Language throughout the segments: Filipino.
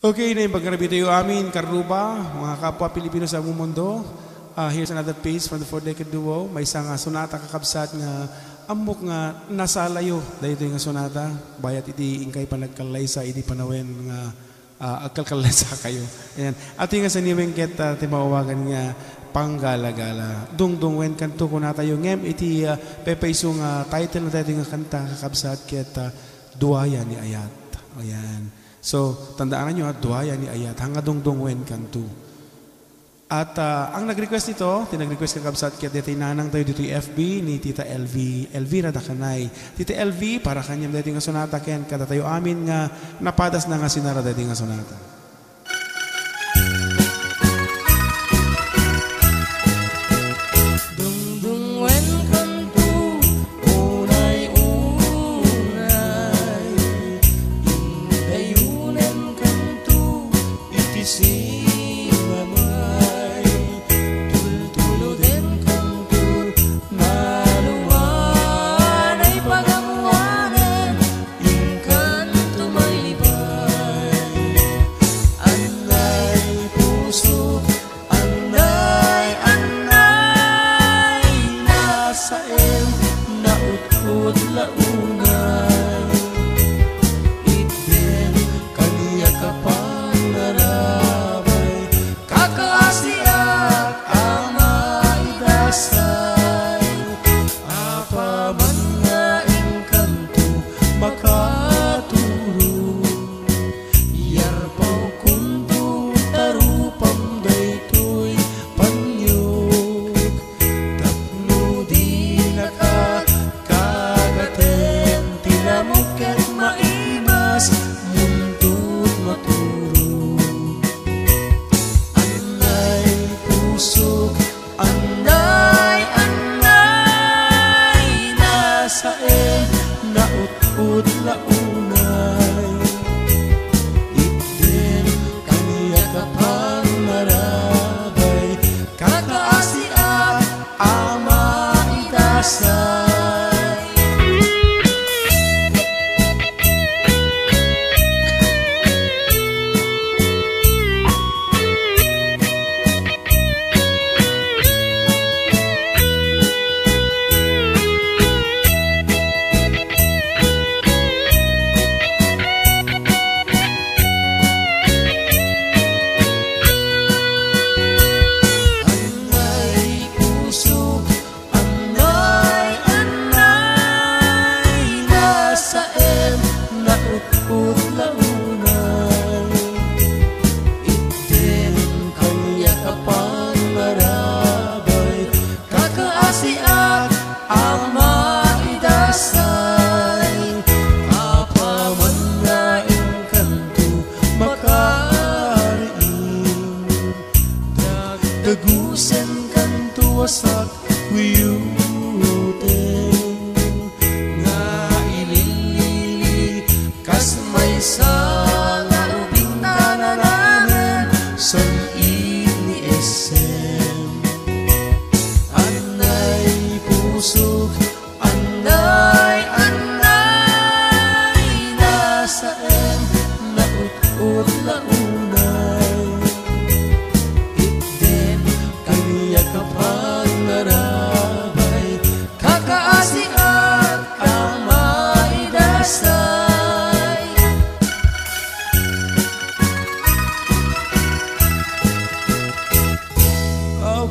Okay na yung pagkarabi tayo amin, Karuba, mga kapwa Pilipino sa buong mundo. Here's another piece from the four-decade duo. May isang sonata kakabsat nga amok nga nasalayo. Dahil ito yung sonata. Bayat iti ingkay panagkalay sa iti panawen nga agkalkalay sa kayo. Ayan. At yung nga sa niwengket timawagan nga panggalagala. Dungdung wen kanto ko na tayo ngem iti pepaisong title na tayo nga kanta kakabsat ket duaya ni Ayat. Ayan. So, tandaan nyo duaya ni Ayat, hanga dungdung wen kanto. At ang nag-request nito, tinag-request kakabsat kaya dito nanang tayo dito yung FB ni Tita LV, Elvira Dakanay. Tita LV, para kanyang dito nga sonata, ken kada tayo amin nga napadas na nga sinara dito nga sonata. Dagusen kanto wasak kuyuten nga ilili kas may sanga ubing tananamen son ini SM anay pusok anay nasaan naut-ut launay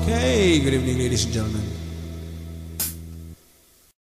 Okay, good evening ladies and gentlemen.